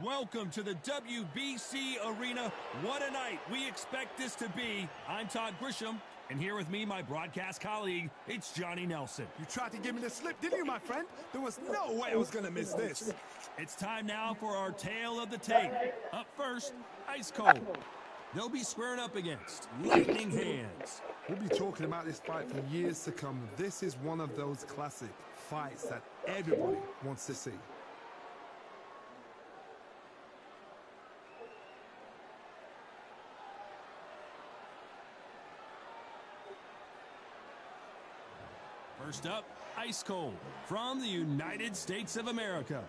Welcome to the WBC Arena. What a night we expect this to be. I'm Todd Grisham, and here with me, my broadcast colleague, it's Johnny Nelson. You tried to give me the slip, didn't you, my friend? There was no way I was going to miss this. It's time now for our tale of the tape. Up first, Ice Cold. They'll be squaring up against Lightning Hands. We'll be talking about this fight for years to come. This is one of those classic fights that everybody wants to see. First up, Ice Cold from the United States of America.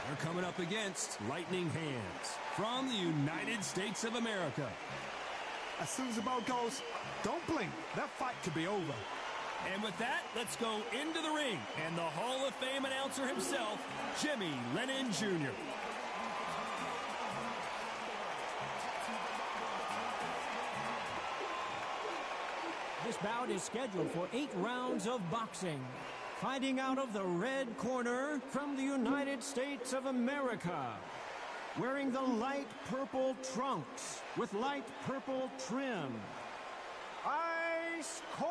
They're coming up against Lightning Hands from the United States of America. As soon as the bell goes, don't blink. That fight could be over. And with that, let's go into the ring. And the Hall of Fame announcer himself, Jimmy Lennon Jr. This bout is scheduled for 8 rounds of boxing. Fighting out of the red corner from the United States of America. Wearing the light purple trunks with light purple trim. Ice Cold.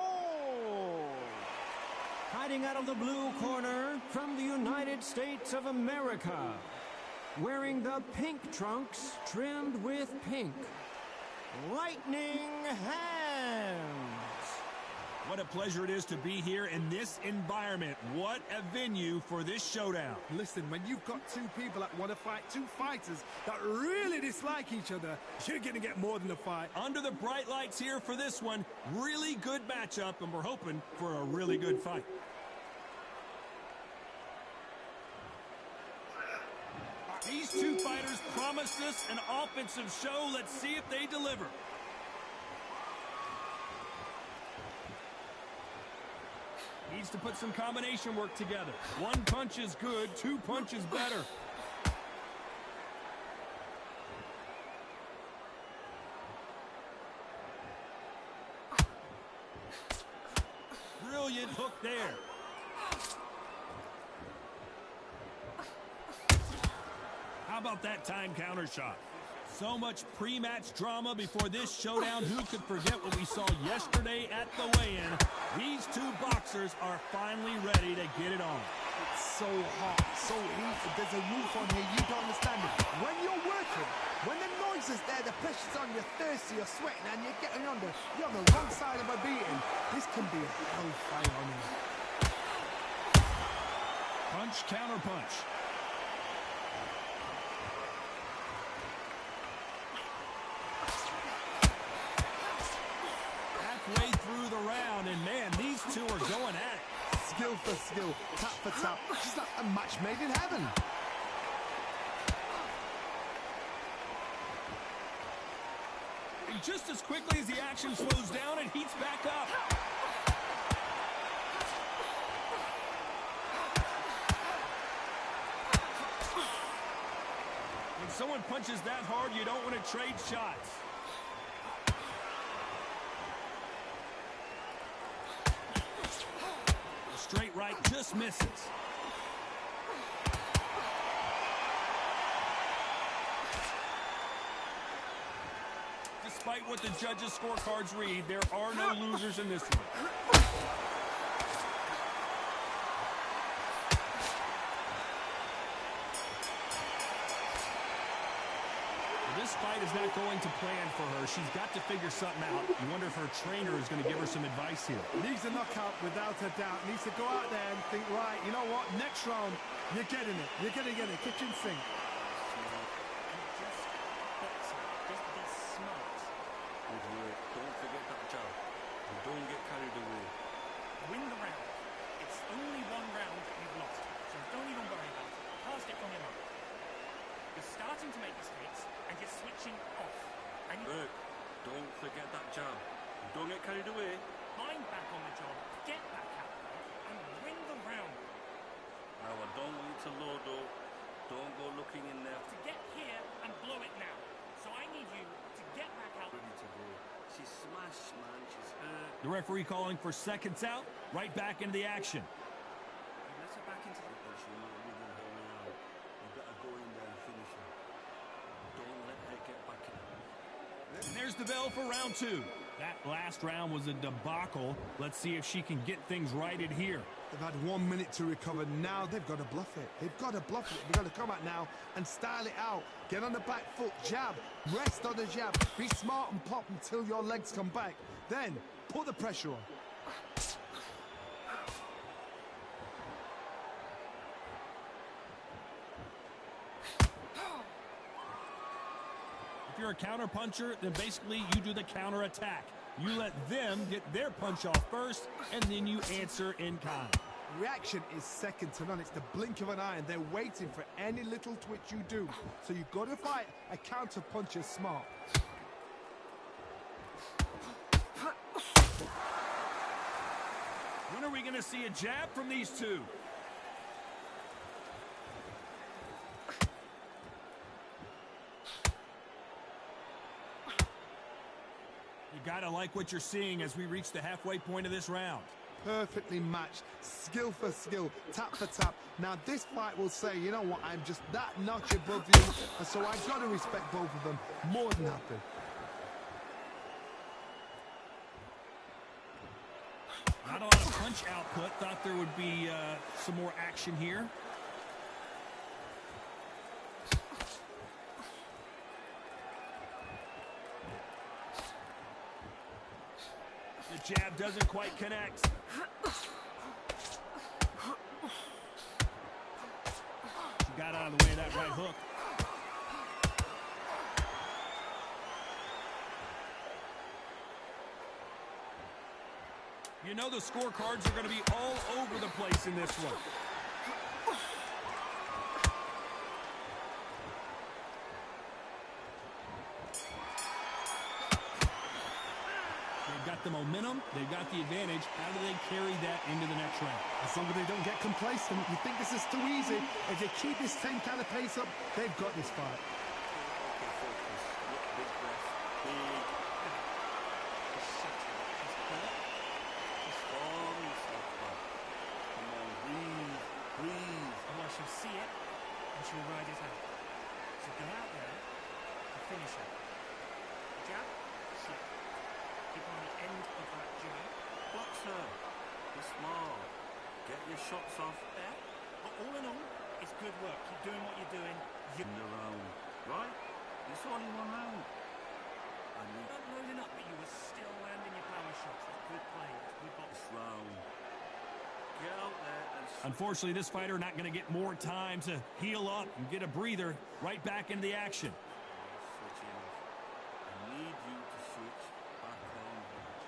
Fighting out of the blue corner from the United States of America. Wearing the pink trunks trimmed with pink. Lightning Hands. What a pleasure it is to be here in this environment. What a venue for this showdown. Listen, when you've got two people that want to fight, two fighters that really dislike each other, you're going to get more than a fight. Under the bright lights here for this one, really good matchup, and we're hoping for a really good fight. These two fighters promised us an offensive show. Let's see if they deliver. Needs to put some combination work together. One punch is good, 2 punches better. Brilliant hook there. How about that time counter shot? So much pre-match drama before this showdown. Who could forget what we saw yesterday at the weigh-in? These two boxers are finally ready to get it on. It's so hot, so heated. There's a roof on here. You don't understand it. When you're working, when the noise is there, the pressure's on, you're thirsty, you're sweating, and you're getting under. You're on the wrong side of a beating. This can be a hellfire on you. Punch, counter punch. Way through the round, and man, these two are going at it. Skill for skill, tap for tap. Just like a match made in heaven. And just as quickly as the action slows down, it heats back up. When someone punches that hard, you don't want to trade shots. Straight right just misses. Despite what the judges' scorecards read, there are no losers in this one. This fight is not going to plan for her. She's got to figure something out. You wonder if her trainer is going to give her some advice here. Needs a knockout without a doubt. Needs to go out there and think, right, you know what, next round, you're getting it. You're going to get it. Kitchen sink. Just be smart. Don't forget that jab. And don't get carried away. Win the round. It's only one round that you've lost, so don't even worry about it. Cast it from your mind. You're starting to make mistakes, and you're switching off. And Look, don't forget that jab. Don't get carried away. mind back on the job, get back out there, and win the round. Now I don't want to load up. Don't go looking in there. To get here and blow it now. Relax, man. She's hurt. The referee calling for seconds out, right back into the action. Let her back into the... She's not within her now. You better go in there and finish her. Don't let her get back in. And there's the bell for round 2. That last round was a debacle. Let's see if she can get things righted here. They've had 1 minute to recover. Now they've got to bluff it. They've got to bluff it. They've got to come out now and style it out. Get on the back foot, jab, rest on the jab. Be smart and pop until your legs come back. Then put the pressure on. If you're a counter puncher, then basically you do the counter attack. You let them get their punch off first, and then you answer in kind. Reaction is second to none. It's the blink of an eye, and they're waiting for any little twitch you do. So you've got to fight a counter puncher smart. When are we going to see a jab from these two? You gotta like what you're seeing as we reach the halfway point of this round. Perfectly matched, skill for skill, tap for tap. Now this fight will say, you know what, I'm just that notch above you, and so I've got to respect both of them more than happy. Not a lot of punch output. Thought there would be some more action here. The jab doesn't quite connect. She got out of the way of that right hook. You know the scorecards are going to be all over the place in this one. They've got the momentum, they've got the advantage. How do they carry that into the next round? As long as they don't get complacent, you think this is too easy. If they keep this same kind of pace up, they've got this fight. She'll see it and she'll ride it out. So go out there and finish her. Jab, slip. Keep on the end of that jab. Box her. Be smart. Get your shots off. There. But all in all, it's good work. Keep doing what you're doing. In the round. Right? It's only one round. I need Not loading up, but you were still landing your power shots. That's good play. That's good box. this round. Get out there and... Unfortunately, this fighter not going to get more time to heal up and get a breather. Right back into the action. Switching off. I need you to switch back on.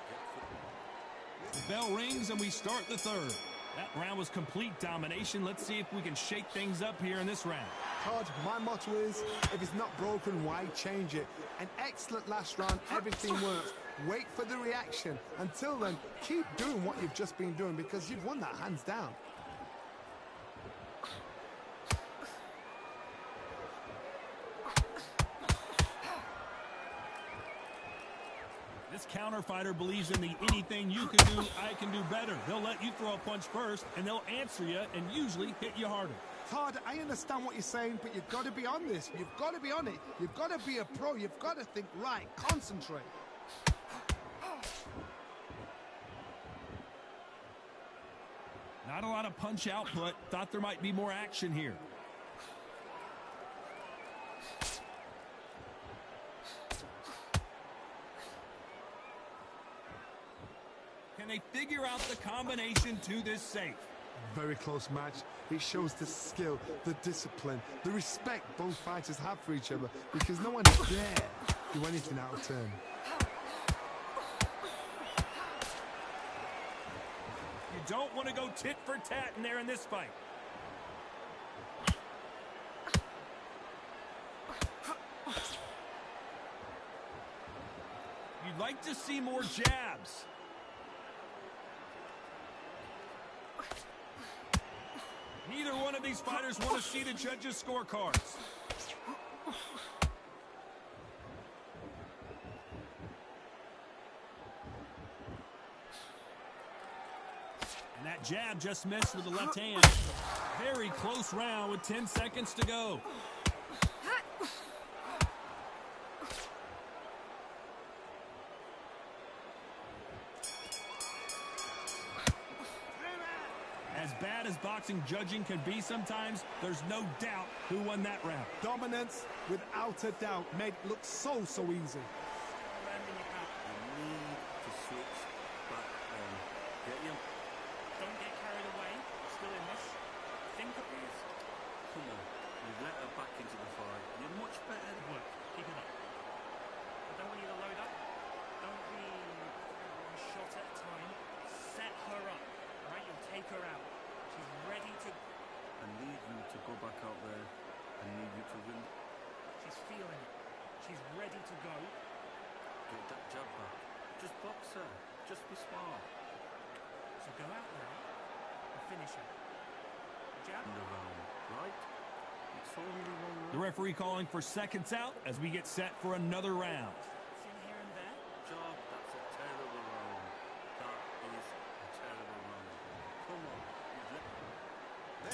Get football. The bell rings and we start the third. That round was complete domination. Let's see if we can shake things up here in this round. Todd, my motto is, if it's not broken, why change it? An excellent last round, everything works. Wait for the reaction. Until then, keep doing what you've just been doing because you've won that hands down. This counter fighter believes in the anything you can do, I can do better. They'll let you throw a punch first, and they'll answer you and usually hit you harder. Todd, I understand what you're saying, but you've got to be on this. You've got to be on it. You've got to be a pro. You've got to think right. Concentrate. Not a lot of punch output. Thought there might be more action here. Can they figure out the combination to this safe? Very close match. It shows the skill, the discipline, the respect both fighters have for each other because no one dare do anything out of turn. You don't want to go tit for tat in there in this fight. You'd like to see more jabs. Neither one of these fighters want to see the judges' scorecards. That jab just missed with the left hand. Very close round with 10 seconds to go. As bad as boxing judging can be sometimes, there's no doubt who won that round. Dominance, without a doubt, made it look so easy. Switch back on. Get you? Don't get carried away. Still in this. Think of this. Come on. You've let her back into the fight. You're much better. Good work. Keep it up. I don't want you to load up. Don't be one shot at a time. Set her up. Alright? You'll take her out. She's ready to... I need you to go back out there. I need you to win. She's feeling it. She's ready to go. Get that jab back. Just box her. Just be smart. So go out there and finish her. Jab. In the round, right? It's only one round. The referee calling for seconds out as we get set for another round. It's in here and there. Job, that's a terrible round. That is a terrible round. Come on.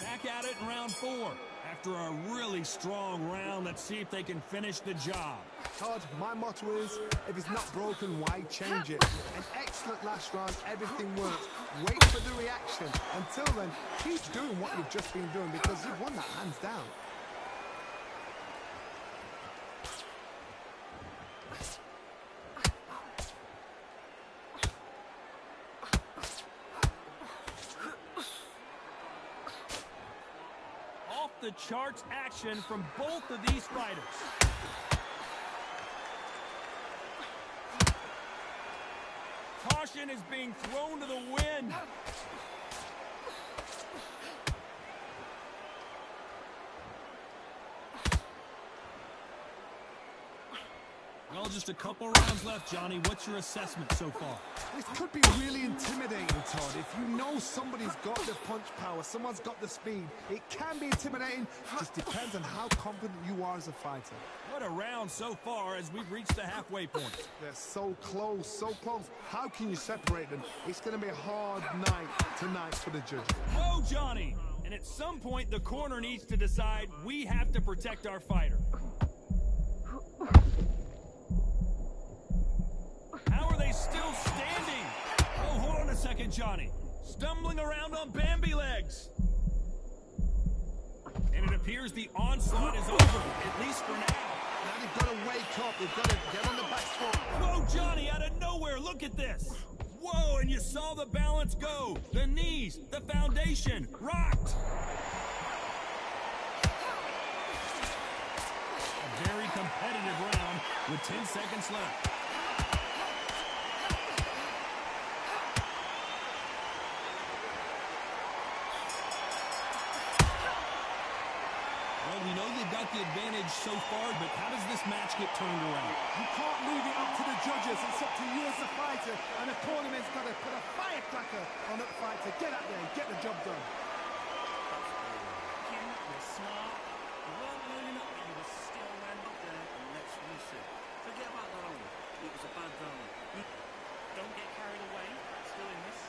Back at it in round 4. After a really strong round, let's see if they can finish the job. Todd, my motto is, if it's not broken, why change it? An excellent last round, everything works. Wait for the reaction. Until then, keep doing what you've just been doing because you've won that hands down. Off the charts action from both of these fighters. Caution is being thrown to the wind. Well, just a couple rounds left, Johnny. What's your assessment so far? This could be really intimidating, Todd. If you know somebody's got the punch power, someone's got the speed, it can be intimidating. It just depends on how confident you are as a fighter. What a round so far as we've reached the halfway point. They're so close, so close. How can you separate them? It's going to be a hard night tonight for the judges. Whoa, Johnny! And at some point, the corner needs to decide we have to protect our fighter. How are they still standing? Oh, hold on a second, Johnny. Stumbling around on Bambi legs. And it appears the onslaught is over, at least for now. Now they've got to wake up. They've got to get on the back foot. Whoa, Johnny, out of nowhere, look at this. Whoa, and you saw the balance go. The knees, the foundation, rocked. A very competitive round with 10 seconds left. Well, we know they've got the advantage so far, but how does this match get turned around? You can't leave it up to the judges. It's up to you as a fighter, and the tournament's got to put a firecracker on that fighter. Get out there and get the job done. Kim, you're smart. You weren't loading up, but you were still landing there. And let's reset. Forget about that round. It was a bad round. Don't get carried away. Still in this.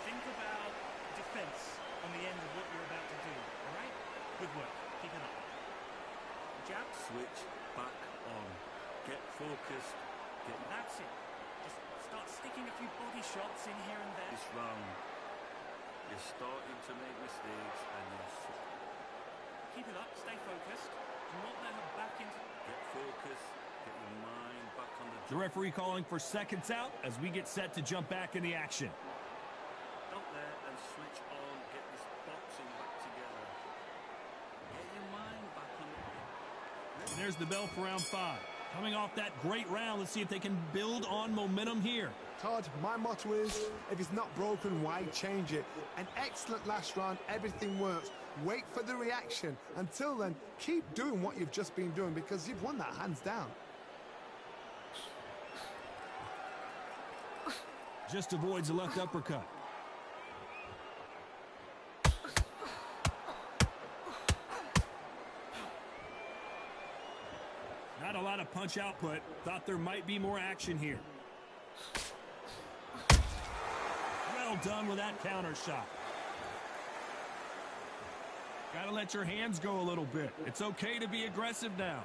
Think about defense on the end of what you're about to do. All right? Good work. Keep it up. Jab. Switch back on. Get focused. That's it. Just start sticking a few body shots in here and there. This round. You're starting to make mistakes and you're... Keep it up. Stay focused. Do not let her back into... Get focused. Get your mind back on the... The referee calling for seconds out as we get set to jump back in the action. Out there and switch on. Get this boxing back together. Get your mind back on it. And there's the bell for round 5. Coming off that great round, let's see if they can build on momentum here. Todd, my motto is, if it's not broken, why change it? An excellent last round, everything works. Wait for the reaction. Until then, keep doing what you've just been doing because you've won that hands down. Just avoids a left uppercut. Not a lot of punch output. Thought there might be more action here. Well done with that counter shot. Gotta let your hands go a little bit. It's okay to be aggressive now.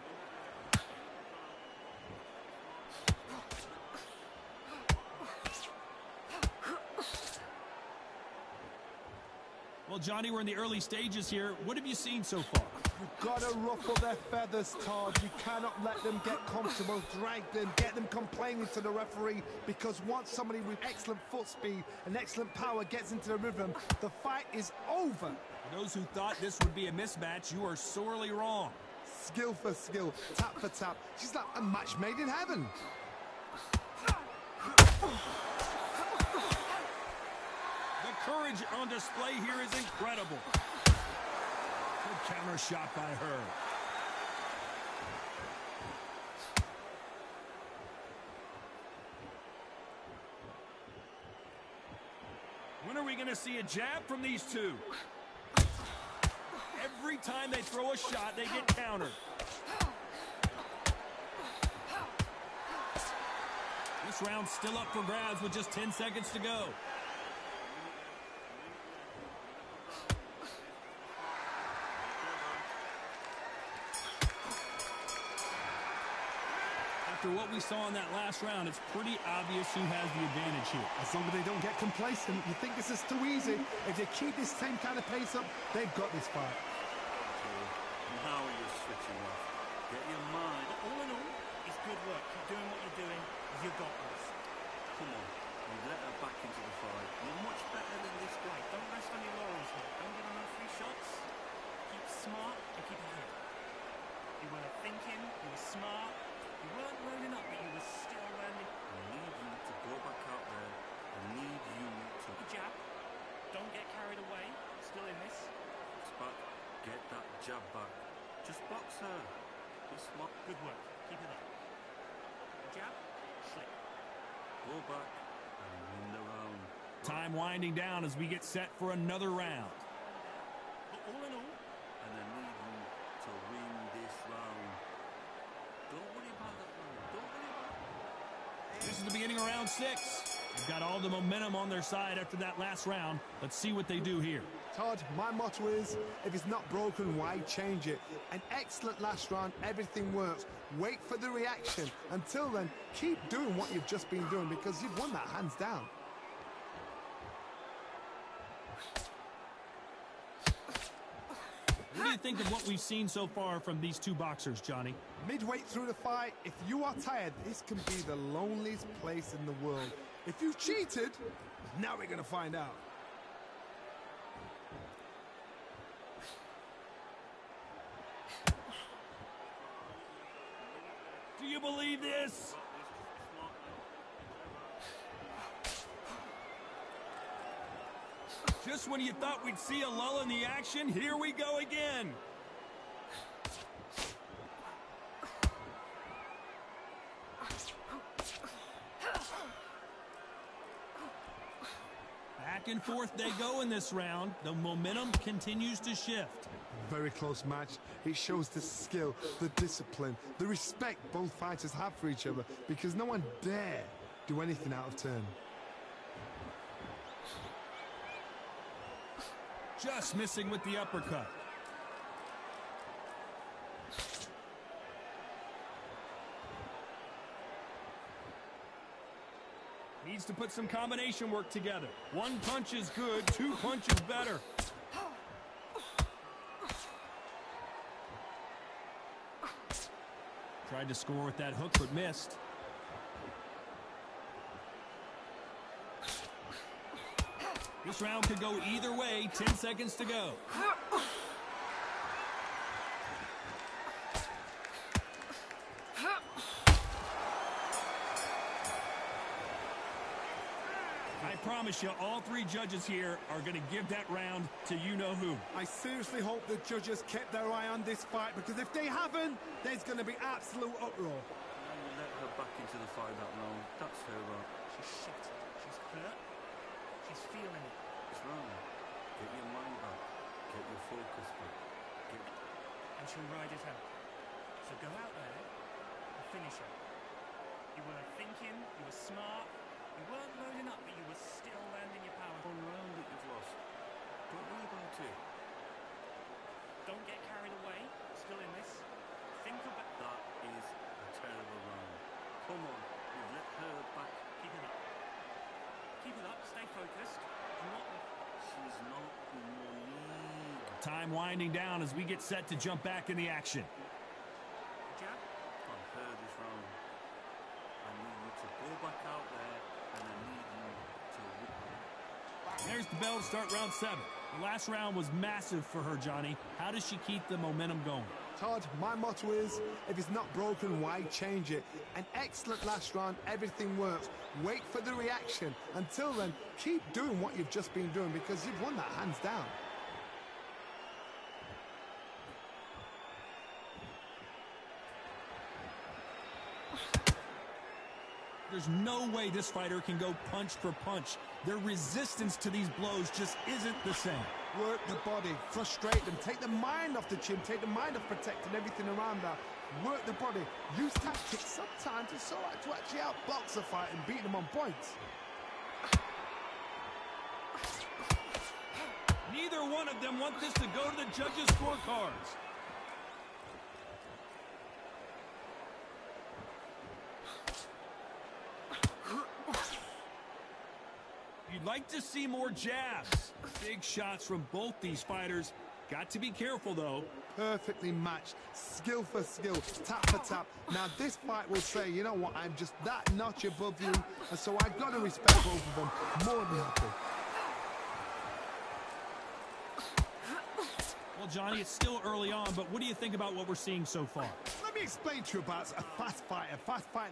Well, Johnny, we're in the early stages here. What have you seen so far? You've got to ruffle their feathers, Todd. You cannot let them get comfortable, drag them, get them complaining to the referee, because once somebody with excellent foot speed and excellent power gets into the rhythm, the fight is over. For those who thought this would be a mismatch, you are sorely wrong. Skill for skill, tap for tap. She's like a match made in heaven. The courage on display here is incredible. Good counter shot by her. When are we going to see a jab from these two? Every time they throw a shot, they get countered. This round's still up for grabs with just 10 seconds to go. After what we saw in that last round, it's pretty obvious who has the advantage here. As long as they don't get complacent, you think this is too easy. If they keep this same kind of pace up, they've got this fight. Now you're switching off. Get your mind. But all in all, it's good work. Keep doing what you're doing. You got this. Come on. You let her back into the fight. You're much better than this guy. Right, don't rest on your laurels here. Don't give them no free shots. Keep smart and keep ahead. You were thinking, you were smart. You weren't loading up, but you were still landing. I need you to go back out there. I need you to Good jab. Don't get carried away. Still in this. back. Get that jab back. Just box her. Be smart. Good work. Keep it up. Jab. Slip. Go back and win the round. Time winding down as we get set for another round. But all in all, And I need you to win this round. Don't worry about that round. Don't worry about it. This is the beginning of round 6. They've got all the momentum on their side after that last round. Let's see what they do here. Todd, my motto is, if it's not broken, why change it? An excellent last round, everything works. Wait for the reaction. Until then, keep doing what you've just been doing, because you've won that hands down. What do you think of what we've seen so far from these two boxers, Johnny? Midway through the fight, if you are tired, this can be the loneliest place in the world. If you've cheated, now we're going to find out. Do you believe this? Just when you thought we'd see a lull in the action, here we go again. Back and forth they go in this round. The momentum continues to shift. Very close match. It shows the skill, the discipline, the respect both fighters have for each other, because no one dare do anything out of turn. Just missing with the uppercut. Needs to put some combination work together. One punch is good, two punches better. Tried to score with that hook, but missed. This round could go either way. 10 seconds to go. I promise you, all three judges here are going to give that round to you-know-who. I seriously hope the judges kept their eye on this fight, because if they haven't, there's going to be absolute uproar. Now you let her back into the fight that round. That's her round. she's shattered. She's hurt. She's feeling it. It's wrong. Get your mind back. Get your focus back. And she'll ride it out. So go out there and finish her. You were thinking, you were smart, you weren't loading up, but you were still landing your power. One round that you've lost. Don't worry about it. Don't get carried away. Still in this. Think about... That is a terrible round. Come on, you've let her back. Keep it up. Keep it up. Stay focused. Do not... She's not in your league. Time winding down as we get set to jump back in the action. Jab. I've heard this round. I need you to go back out there, and I need you to win. There's the bell to start round 7. The last round was massive for her, Johnny. How does she keep the momentum going? Todd, my motto is, if it's not broken, why change it? An excellent last round, everything works. Wait for the reaction. Until then, keep doing what you've just been doing because you've won that hands down. There's no way this fighter can go punch for punch. Their resistance to these blows just isn't the same. Work the body, frustrate them, take the mind off the chin, take the mind off protecting everything around that. Work the body, use tactics. Sometimes it's all right to actually outbox a fight and beat them on points. Neither one of them want this to go to the judges' scorecards. You'd like to see more jabs. Big shots from both these fighters. Got to be careful, though. Perfectly matched, skill for skill, tap for tap. Now this fight will say, you know what, I'm just that notch above you, and so I've got to respect both of them more than happy. Well, Johnny, it's still early on, but what do you think about what we're seeing so far? Let me explain to you about a fast fighter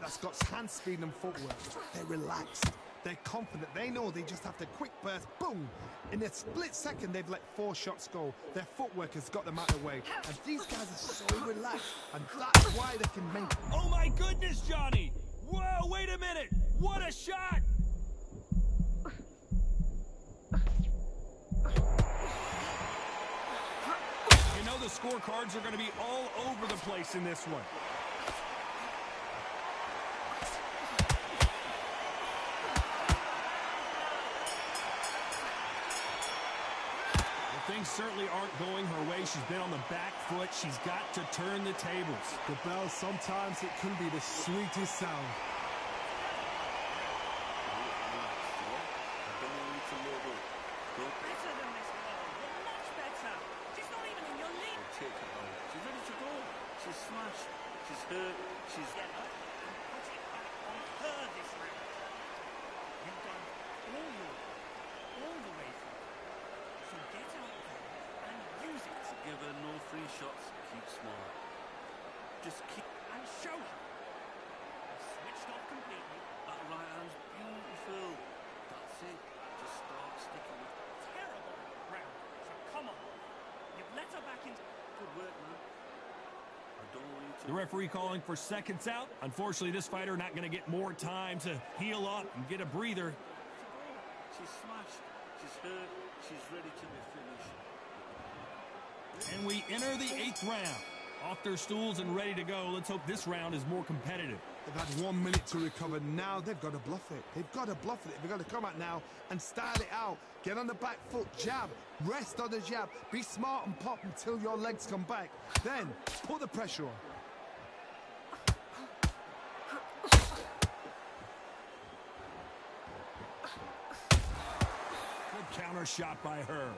that's got hand speed and footwork. They're relaxed. They're confident. They know they just have to quick burst, boom. In a split second, they've let 4 shots go. Their footwork has got them out of the way. And these guys are so relaxed. And that's why they can make... Oh, my goodness, Johnny! Whoa, wait a minute! What a shot! You know the scorecards are going to be all over the place in this one. Things certainly aren't going her way. She's been on the back foot. She's got to turn the tables. The bell, sometimes it can be the sweetest sound. Better than this, girl. You're much better. She's not even in your league. Take her out. She's ready to go. She's smashed. She's hurt. She's... Get up and put it back on her this round. You've done all the way through. So get out there and use it. Give her no free shots. Keep small. Just keep... And show her. You've switched off completely. That right hand's beautiful. That's it. Just start sticking with... Terrible round. So come on. You've let her back into... Good work, man. I don't want you to... The referee calling for seconds out. Unfortunately, this fighter not going to get more time to heal up and get a breather. She's smashed. She's hurt. She's ready to be finished. And we enter the 8th round. Off their stools and ready to go. Let's hope this round is more competitive. They've had 1 minute to recover. Now they've got to bluff it. They've got to bluff it. They've got to come out now and style it out. Get on the back foot, jab, rest on the jab. Be smart and pop until your legs come back. Then put the pressure on. Good counter shot by her.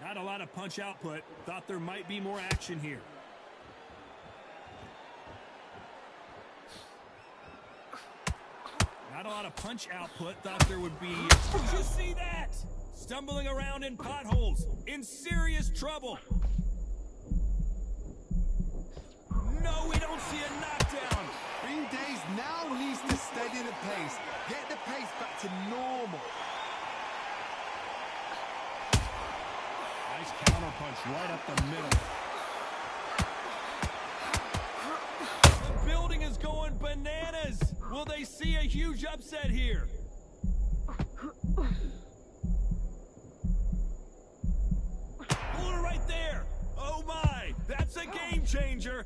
Not a lot of punch output. Thought there might be more action here. Not a lot of punch output. Thought there would be... Did you see that? Stumbling around in potholes. In serious trouble. No, we don't see a knockdown. Green Days now needs to steady the pace. Get the pace back to normal. Nice counter punch right up the middle. The building is going bananas. Will they see a huge upset here? Pull her right there. Oh my, that's a game changer.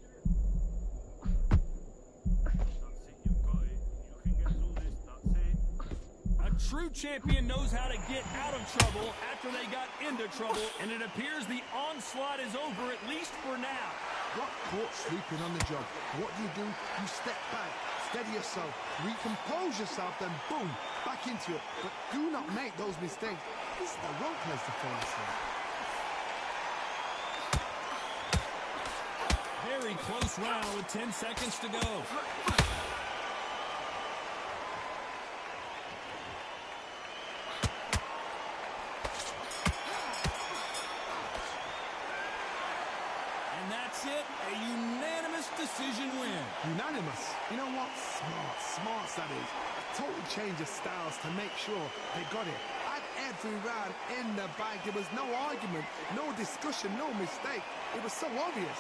That's it. You've got it. You can get through this. That's it. A true champion knows how to get out of trouble after they got into trouble, and it appears the onslaught is over, at least for now. Got caught sleeping on the job. What do? You step back, steady yourself, recompose yourself, then boom, back into it. But do not make those mistakes. This is the wrong place to fall asleep. Very close round with 10 seconds to go. And that's it, a unanimous decision win. Unanimous. You know what? Smart that is. Total change of styles to make sure they got it. At every round in the bag, there was no argument, no discussion, no mistake. It was so obvious.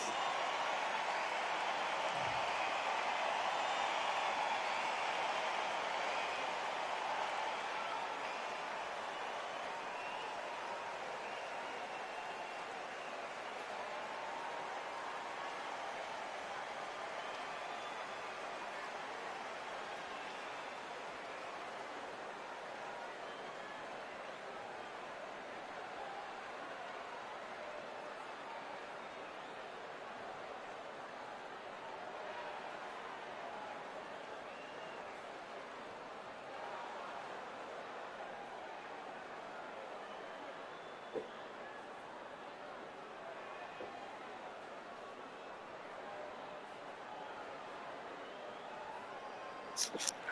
you